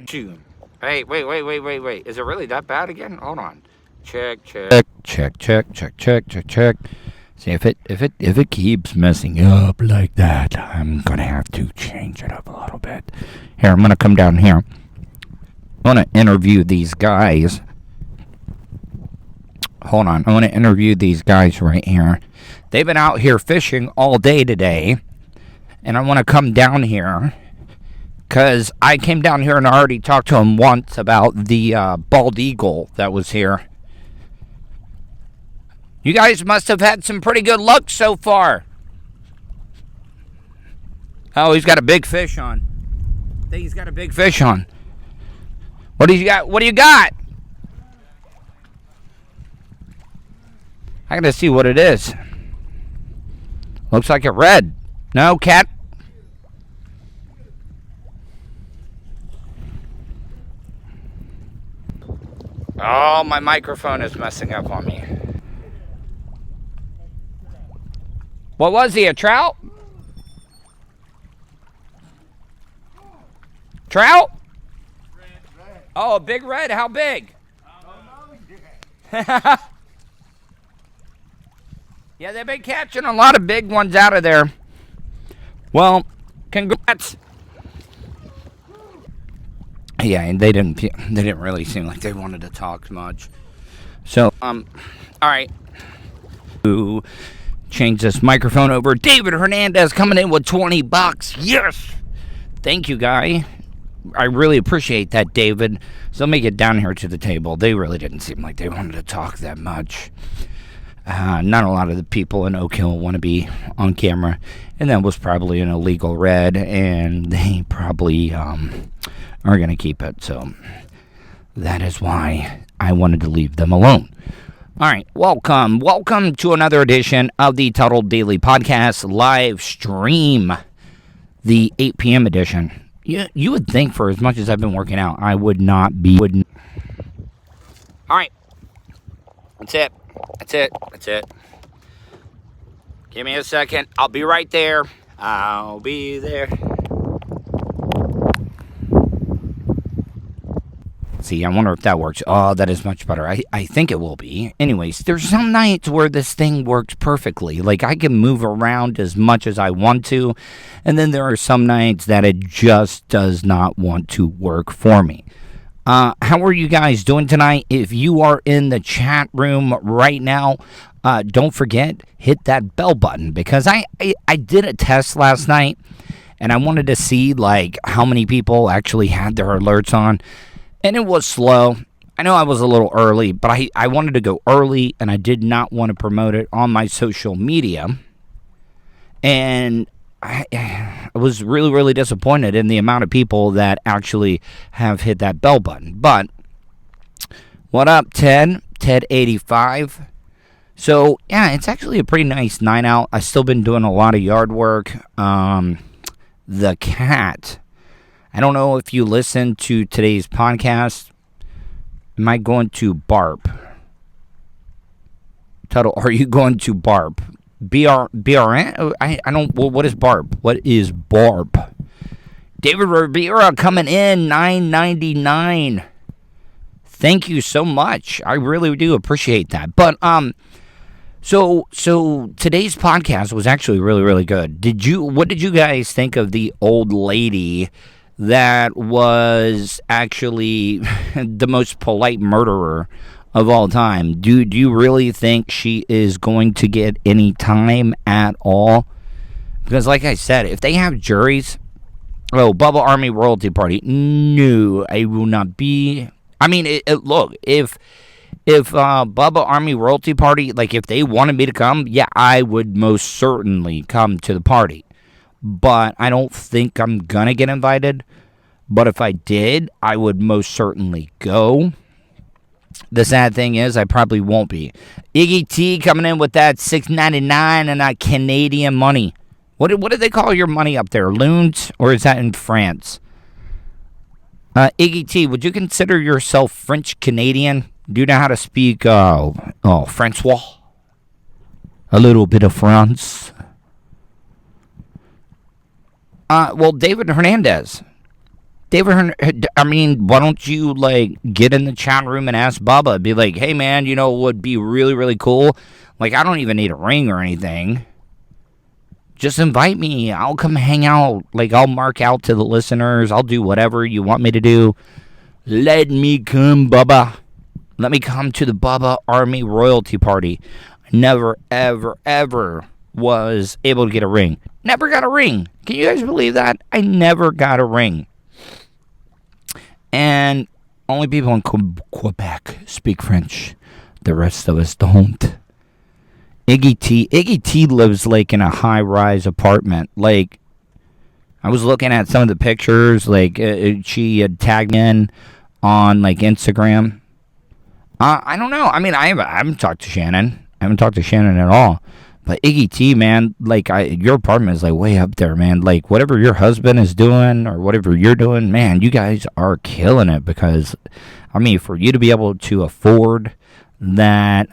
to. Hey, wait. Is it really that bad again? Hold on. Check. See if it keeps messing up like that, I'm gonna have to change it up a little bit. Here, I'm gonna come down here. I want to interview these guys. Hold on. I want to interview these guys right here. They've been out here fishing all day today. And I want to come down here because I came down here and I already talked to them once about the bald eagle that was here. You guys must have had some pretty good luck so far. Oh, he's got a big fish on. I think he's got a big fish on. What do you got? What do you got? I gotta see what it is. Looks like a red. No, cat. Oh, my microphone is messing up on me. What was he, a trout? Trout? Red. Oh, a big red? How big? Yeah, they've been catching a lot of big ones out of there. Well, congrats. Yeah, and they didn't really seem like they wanted to talk much. So, all right. To change this microphone over. David Hernandez coming in with $20. Yes. Thank you, guy. I really appreciate that, David. So let me get down here to the table. They really didn't seem like they wanted to talk that much. Not a lot of the people in Oak Hill want to be on camera. And that was probably an illegal red. And they probably are going to keep it. So that is why I wanted to leave them alone. All right, welcome to another edition of the Tuddle Daily Podcast live stream, the 8 p.m. edition. You would think for as much as I've been working out, I would not be. All right, that's it. Give me a second. I'll be right there. I'll be there. See, I wonder if that works. Oh, that is much better. I think it will be. Anyways, there's some nights where this thing works perfectly. Like, I can move around as much as I want to. And then there are some nights that it just does not want to work for me. How are you guys doing tonight? If you are in the chat room right now, don't forget, hit that bell button. Because I did a test last night. And I wanted to see, like, how many people actually had their alerts on. And it was slow. I know I was a little early, but I wanted to go early, and I did not want to promote it on my social media. And I was really, really disappointed in the amount of people that actually have hit that bell button. But what up, Ted? Ted85. So, yeah, it's actually a pretty nice night out. I've still been doing a lot of yard work. The cat... I don't know if you listen to today's podcast. Am I going to barp? Tuddle, are you going to barp? BRN? I don't. Well, what is barp? What is barp? David Rivera coming in $9.99. Thank you so much. I really do appreciate that. But so today's podcast was actually really, really good. What did you guys think of the old lady that was actually the most polite murderer of all time? Do you really think she is going to get any time at all? Because like I said, if they have juries... Oh, Bubba Army Royalty Party. No, I will not be... I mean, look, if Bubba Army Royalty Party, like if they wanted me to come, yeah, I would most certainly come to the party. But I don't think I'm going to get invited. But if I did, I would most certainly go. The sad thing is, I probably won't be. Iggy T coming in with that $6.99 and that Canadian money. What do they call your money up there? Loons? Or is that in France? Iggy T, would you consider yourself French-Canadian? Do you know how to speak Francois? A little bit of France. Well, David Hernandez. David, I mean, why don't you, like, get in the chat room and ask Bubba? Be like, hey, man, you know what would be really, really cool? Like, I don't even need a ring or anything. Just invite me. I'll come hang out. Like, I'll mark out to the listeners. I'll do whatever you want me to do. Let me come, Bubba. Let me come to the Bubba Army Royalty Party. I never, ever, ever was able to get a ring. Never got a ring. Can you guys believe that? I never got a ring. And only people in Quebec speak French. The rest of us don't. Iggy T lives like in a high-rise apartment. Like, I was looking at some of the pictures. Like, she had tagged in on, like, Instagram. I don't know. I mean, I haven't talked to Shannon. I haven't talked to Shannon at all. But Iggy T, man, like, your apartment is, like, way up there, man. Like, whatever your husband is doing or whatever you're doing, man, you guys are killing it. Because, I mean, for you to be able to afford that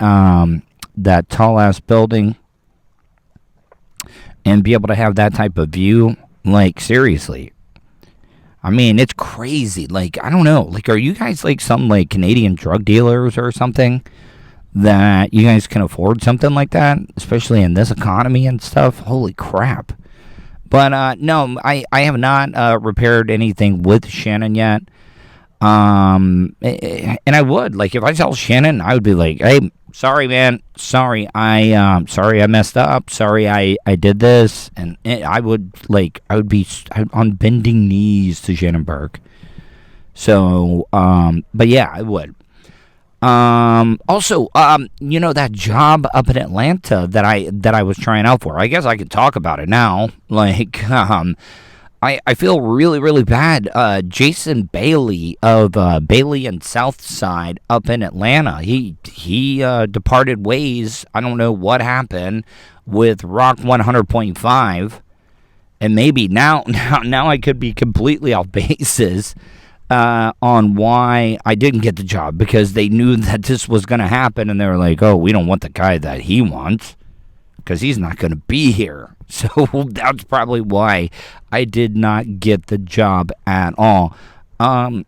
that tall-ass building and be able to have that type of view, like, seriously. I mean, it's crazy. Like, I don't know. Like, are you guys, like, some, like, Canadian drug dealers or something? That you guys can afford something like that, especially in this economy and stuff. Holy crap. But no, I have not repaired anything with Shannon yet. And I would, like, if I tell Shannon, I would be like, hey, sorry, man, sorry I messed up, sorry I did this. And I would be on bending knees to Shannon Burke. So but yeah, I would. Also, you know, that job up in Atlanta that I was trying out for, I guess I could talk about it now. Like, I feel really, really bad. Jason Bailey of Bailey and Southside up in Atlanta, he departed ways. I don't know what happened with Rock 100.5, and maybe now I could be completely off bases on why I didn't get the job, because they knew that this was going to happen, and they were like, oh, we don't want the guy that he wants because he's not going to be here. So that's probably why I did not get the job at all. A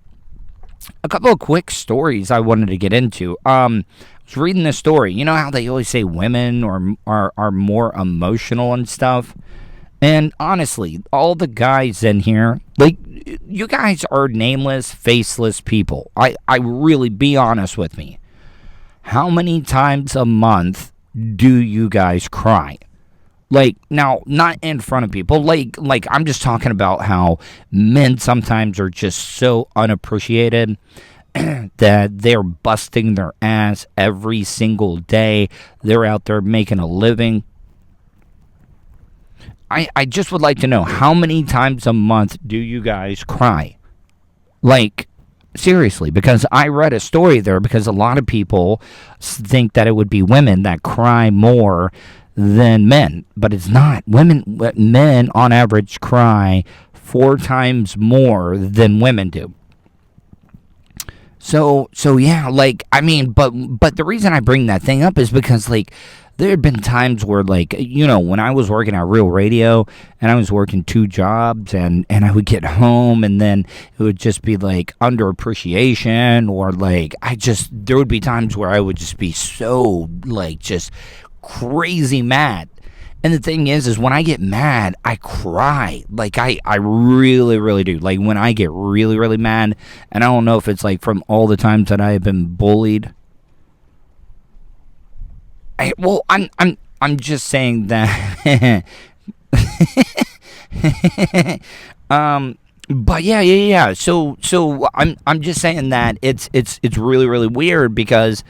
couple of quick stories I wanted to get into. I was reading this story. You know how they always say women are more emotional and stuff? And honestly, all the guys in here, like, you guys are nameless, faceless people. I really, be honest with me. How many times a month do you guys cry? Like, now, not in front of people. Like I'm just talking about how men sometimes are just so unappreciated that they're busting their ass every single day. They're out there making a living. I just would like to know, how many times a month do you guys cry? Like, seriously, because I read a story there, because a lot of people think that it would be women that cry more than men, but it's not. Men on average cry 4 times more than women do. So yeah, like, I mean, but the reason I bring that thing up is because, like, there had been times where, like, you know, when I was working at Real Radio and I was working 2 jobs, and I would get home, and then it would just be like underappreciation, or like there would be times where I would just be so, like, just crazy mad. And the thing is when I get mad, I cry. Like, I really, really do. Like, when I get really, really mad, and I don't know if it's like from all the times that I have been bullied. I'm just saying that. But yeah. So I'm just saying that it's really, really weird, because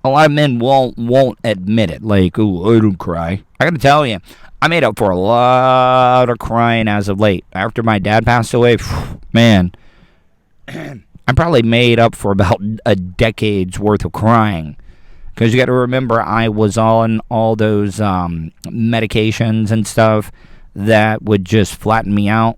a lot of men won't admit it. Like, oh, I don't cry. I gotta tell you, I made up for a lot of crying as of late. After my dad passed away, man, I probably made up for about a decade's worth of crying. Because you got to remember, I was on all those medications and stuff that would just flatten me out.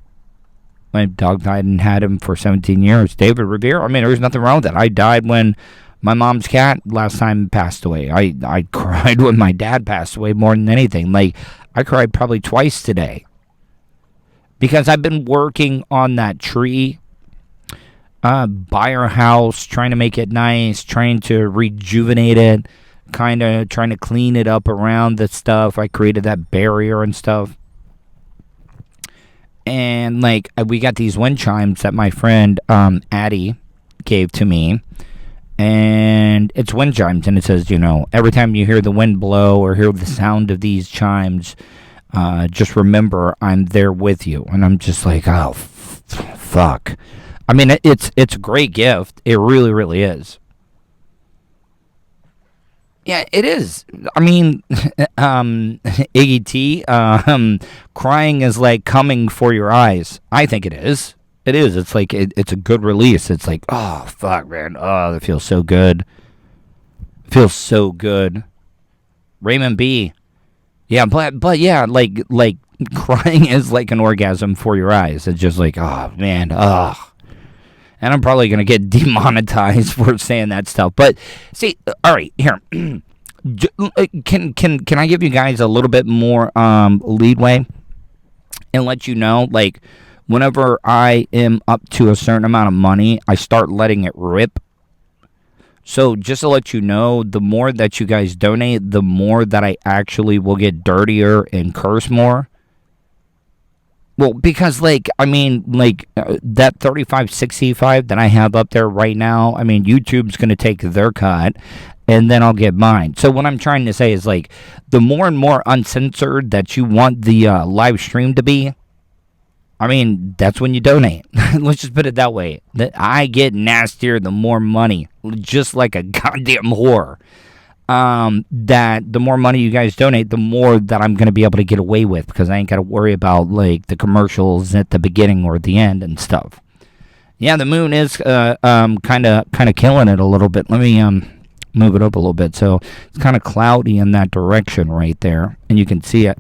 My dog died and had him for 17 years. David Revere, I mean, there's nothing wrong with that. I died when my mom's cat last time passed away. I cried when my dad passed away more than anything. Like, I cried probably twice today. Because I've been working on that tree buy our house, trying to make it nice, trying to rejuvenate it, kind of trying to clean it up around the stuff. I created that barrier and stuff. And like we got these wind chimes that my friend Addie gave to me. And it's wind chimes, and it says, every time you hear the wind blow or hear the sound of these chimes, just remember I'm there with you. And I'm just like, oh, fuck. I mean, it's a great gift. It really, really is. Yeah, it is. I mean, Iggy T, crying is like coming for your eyes. I think it is. It is. It's like, it's a good release. It's like, oh, fuck, man. Oh, that feels so good. It feels so good. Raymond B. Yeah, but yeah, like crying is like an orgasm for your eyes. It's just like, oh, man, ugh. And I'm probably going to get demonetized for saying that stuff. But, see, all right, here. Can I give you guys a little bit more leadway and let you know, like, whenever I am up to a certain amount of money, I start letting it rip. So just to let you know, the more that you guys donate, the more that I actually will get dirtier and curse more. Well, because, that 3565 that I have up there right now, I mean, YouTube's going to take their cut, and then I'll get mine. So what I'm trying to say is, like, the more and more uncensored that you want the live stream to be, I mean, that's when you donate. Let's just put it that way. That I get nastier the more money, just like a goddamn whore. That the more money you guys donate, the more that I'm going to be able to get away with, because I ain't got to worry about, like, the commercials at the beginning or the end and stuff. Yeah, the moon is kind of killing it a little bit. Let me move it up a little bit. So it's kind of cloudy in that direction right there, and you can see it.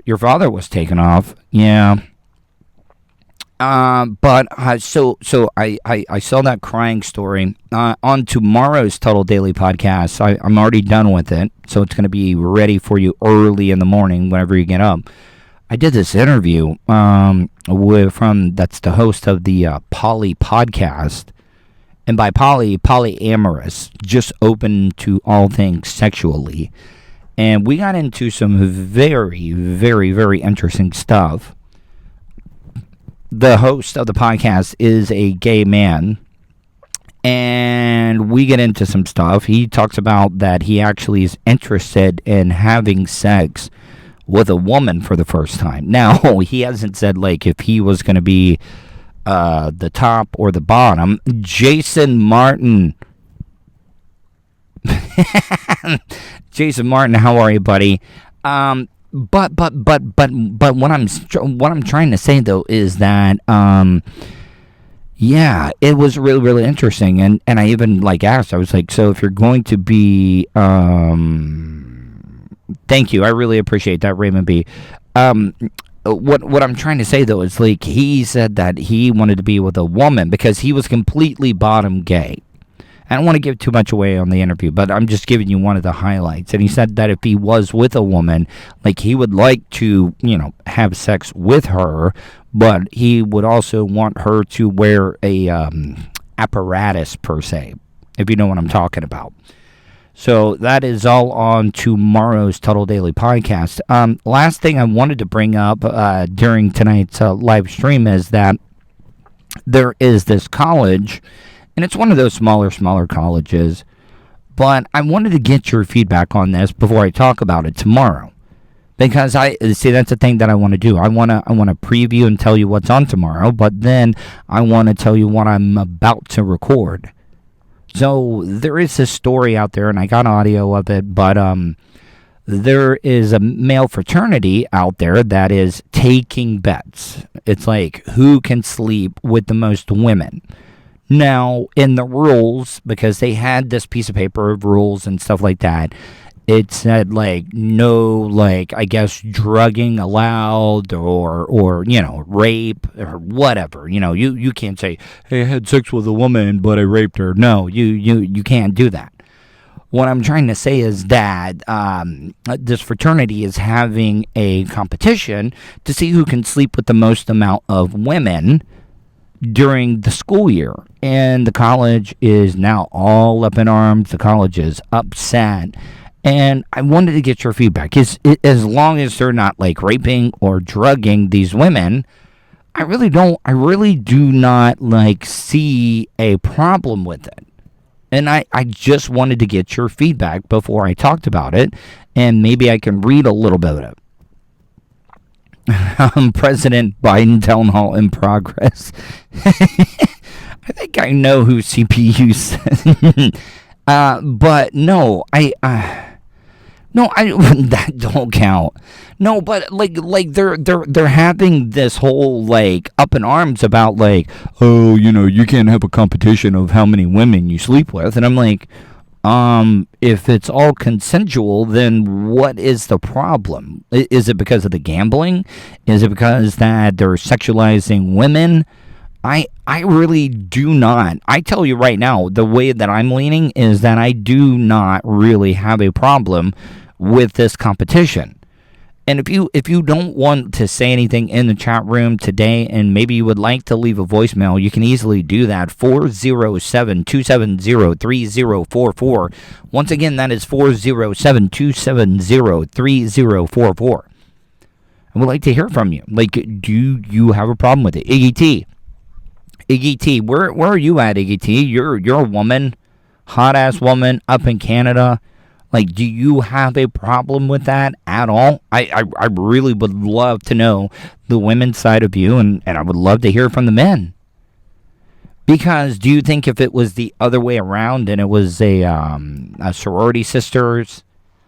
Your father was taken off, yeah. But so I saw that crying story on tomorrow's Tuddle Daily podcast. I'm already done with it, so it's going to be ready for you early in the morning whenever you get up. I did this interview that's the host of the Poly podcast, and by polyamorous, just open to all things sexually. And we got into some very, very, very interesting stuff. The host of the podcast is a gay man, and we get into some stuff. He talks about that he actually is interested in having sex with a woman for the first time. Now, he hasn't said, like, if he was going to be the top or the bottom. Jason Martin. Jason Martin, how are you, buddy? But what I'm trying to say though is that yeah, it was really, really interesting, and I even asked. I was like, so if you're going to be thank you, I really appreciate that, Raymond B. What I'm trying to say though is, like, he said that he wanted to be with a woman because he was completely bottom gay. I don't want to give too much away on the interview, but I'm just giving you one of the highlights. And he said that if he was with a woman, like, he would like to, have sex with her, but he would also want her to wear a apparatus, per se, if you know what I'm talking about. So that is all on tomorrow's Tuddle Daily podcast. Last thing I wanted to bring up during tonight's live stream is that there is this college, and it's one of those smaller colleges, but I wanted to get your feedback on this before I talk about it tomorrow, because that's the thing that I want to do. I want to preview and tell you what's on tomorrow, but then I want to tell you what I'm about to record. So there is this story out there, and I got audio of it, but there is a male fraternity out there that is taking bets. It's like, who can sleep with the most women? Now, in the rules, because they had this piece of paper of rules and stuff like that, it said, no, I guess, drugging allowed or rape or whatever. You can't say, hey, I had sex with a woman, but I raped her. No, you can't do that. What I'm trying to say is that this fraternity is having a competition to see who can sleep with the most amount of women during the school year. And the college is now all up in arms. The college is upset. And I wanted to get your feedback. As long as they're not like raping or drugging these women, I really do not like see a problem with it. And I just wanted to get your feedback before I talked about it, and maybe I can read a little bit of it. President Biden town hall in progress. I think I know who CPU said. But no, that don't count. No, but like they're having this whole like up in arms about like, oh, you can't have a competition of how many women you sleep with, and I'm like, if it's all consensual, then what is the problem? Is it because of the gambling? Is it because that they're sexualizing women? I really do not. I tell you right now, the way that I'm leaning is that I do not really have a problem with this competition. And if you don't want to say anything in the chat room today, and maybe you would like to leave a voicemail, you can easily do that. 407-270-3044. Once again, that is 407-270-3044. I would like to hear from you. Like, do you have a problem with it? Iggy T, where are you at, Iggy T? You're a woman, hot ass woman up in Canada. Like, do you have a problem with that at all? I really would love to know the women's side of you, and I would love to hear from the men. Because do you think if it was the other way around and it was a sorority sisters,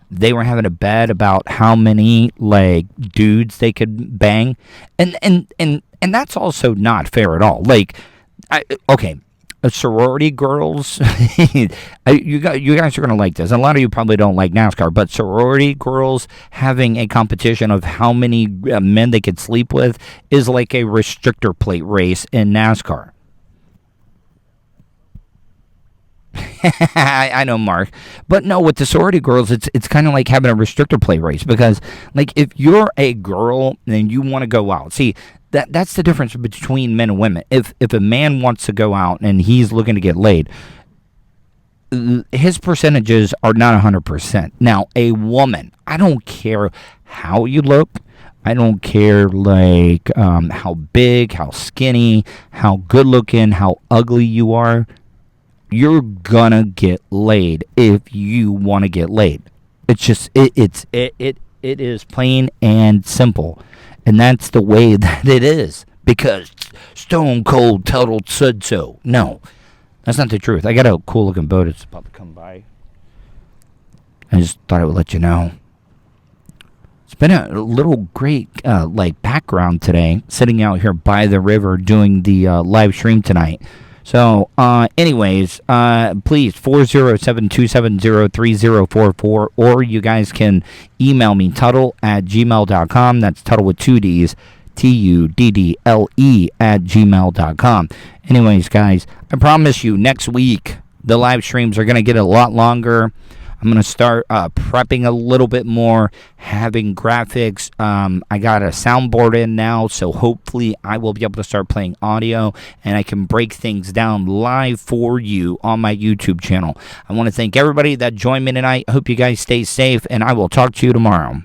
they were having a bet about how many like dudes they could bang, and that's also not fair at all. Like, okay. Sorority girls, you guys are going to like this. A lot of you probably don't like NASCAR, but sorority girls having a competition of how many men they could sleep with is like a restrictor plate race in NASCAR. I know, Mark. But no, with the sorority girls, it's kind of like having a restrictor plate race, because like if you're a girl and you want to go out, see, that's the difference between men and women. If a man wants to go out and he's looking to get laid, his percentages are not 100%. Now, a woman, I don't care how you look. I don't care like how big, how skinny, how good looking, how ugly you are. You're gonna get laid if you want to get laid. It's just it is plain and simple. And that's the way that it is. Because Stone Cold Tuddle said so. No, that's not the truth. I got a cool looking boat. It's about to come by. I just thought I would let you know. It's been a little great like background today. Sitting out here by the river doing the live stream tonight. So, anyways, please, 407-270-3044, or you guys can email me, Tuddle@gmail.com. That's Tuddle with 2 Ds, TUDDLE@gmail.com. Anyways, guys, I promise you, next week, the live streams are going to get a lot longer. I'm going to start prepping a little bit more, having graphics. I got a soundboard in now, so hopefully I will be able to start playing audio, and I can break things down live for you on my YouTube channel. I want to thank everybody that joined me tonight. I hope you guys stay safe, and I will talk to you tomorrow.